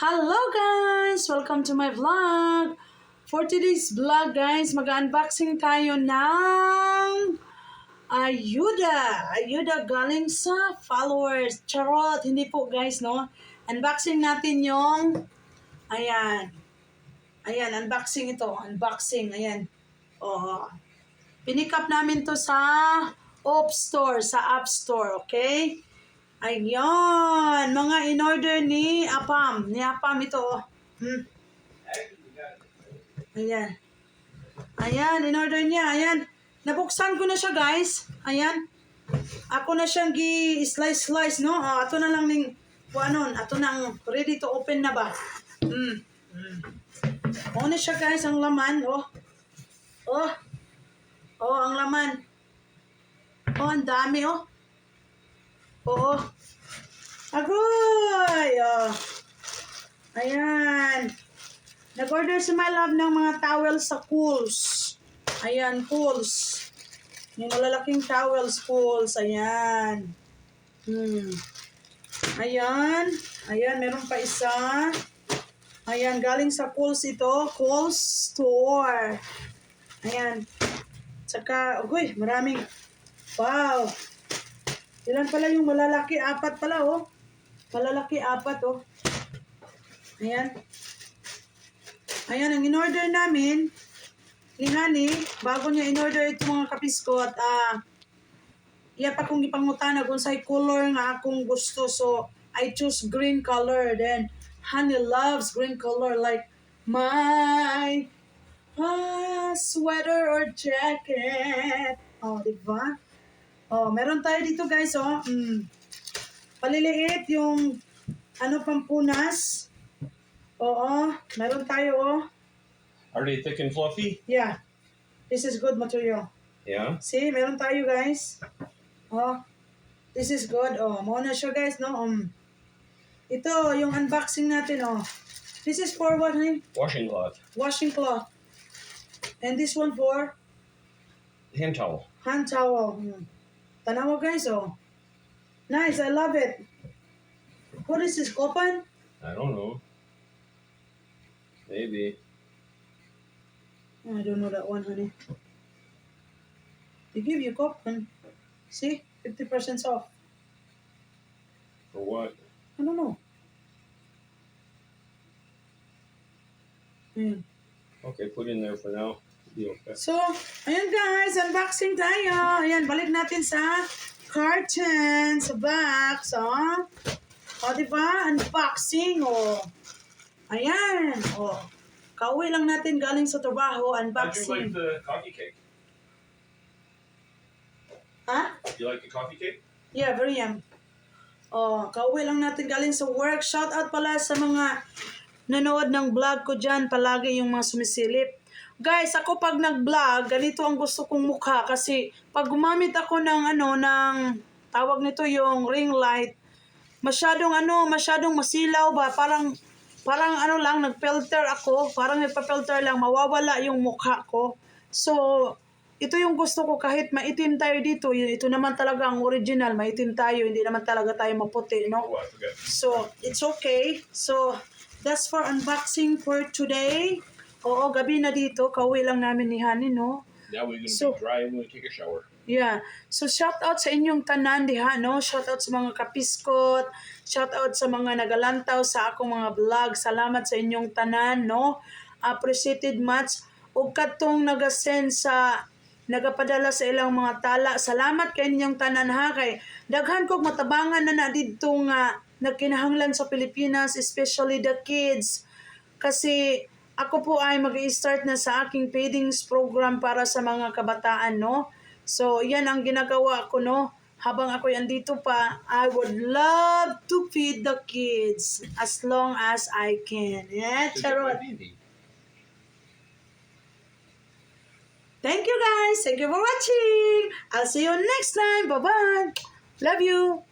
Hello guys! Welcome to my vlog! For today's vlog guys, mag-unboxing tayo ng Ayuda galing sa followers. Charot! Hindi po guys, no? Unboxing natin yung ayan. Ayan, unboxing ito. Unboxing, ayan. Oh. Pinick up namin to sa App Store, okay? Ayun, mga in-order ni Apam. Ni Apam ito. Ayan. Ayan, in-order niya. Ayan. Nabuksan ko na siya, guys. Ayan. Ako na siyang gi-slice, no? Ato na lang ning kuanon. Ato nang ready to open na ba? O na siya, guys, ang laman. Ang laman. Ang dami, Oo. Agoy! Ayan. Nag-order si my love ng mga towels sa Cools. Ayan, Cools. Yung malalaking towels, Cools. Ayan. Ayan. Ayan, meron pa isa. Ayan, galing sa Cools ito. Cools Store. Ayan. Tsaka, maraming. Wow. Ilan pala yung malalaki? 4 pala, Malalaki 4, Ayan. Ayan, ang in-order namin ni Honey, bago niya in-order itong mga kapisko at iya pa kong ipangutanag kung sa'y color nga akong gusto. So, I choose green color. Then, Honey loves green color like my sweater or jacket. Diba? Meron tayo dito guys, paliliit yung pampunas. Meron tayo, Are they thick and fluffy? Yeah. This is good material. Yeah. See, meron tayo guys. This is good. Muna siya guys, no? Ito, yung unboxing natin, This is for what, honey? Washing cloth. Washing cloth. And this one for? Hand towel. Hand towel. Tanawa guys, Nice, I love it. What is this, Copan? I don't know. Maybe. I don't know that one, honey. They give you Copan. See? 50% off. For what? I don't know. Okay, put in there for now. Be okay. So, ayan guys, unboxing tayo. Ayan, balik natin sa carton, sa box, diba? Unboxing, Ayan, kauwi lang natin galing sa trabaho, How'd you unboxing. like the coffee cake? Ha? You like the coffee cake? Yeah, very yum. Kauwi lang natin galing sa work. Shout out pala sa mga nanood ng vlog ko dyan, palagi yung mga sumisilip. Guys, ako pag nag-vlog, ganito ang gusto kong mukha kasi pag gumamit ako ng tawag nito yung ring light, masyadong masilaw ba, parang nag-filter ako, parang nagpa-filter lang, mawawala yung mukha ko. So, ito yung gusto ko kahit maitim tayo dito, ito naman talaga ang original, maitim tayo, hindi naman talaga tayo maputi, no? Oh, I forgot. So, it's okay. So, that's for unboxing for today. Gabi na dito. Kauwi lang namin ni Honey, no? Now we're going to So- be dry and we're going to take a shower. Yeah. So, shout out sa inyong tanan diha, no? Shout out sa mga kapiskot. Shout out sa mga nagalantaw sa akong mga vlog. Salamat sa inyong tanan, no? Appreciated much. Ug katong nagapadala sa ilang mga tala. Salamat kay inyong tanan, ha? Kay daghan kog matabangan na dito nga nagkinahanglan sa Pilipinas, especially the kids. Kasi ako po ay mag-i-start na sa aking feedings program para sa mga kabataan, no? So, yan ang ginagawa ko, no? Habang ako andito pa, I would love to feed the kids as long as I can. Yeah, Should get my charot. baby. Thank you guys. Thank you for watching. I'll see you next time. Bye-bye. Love you.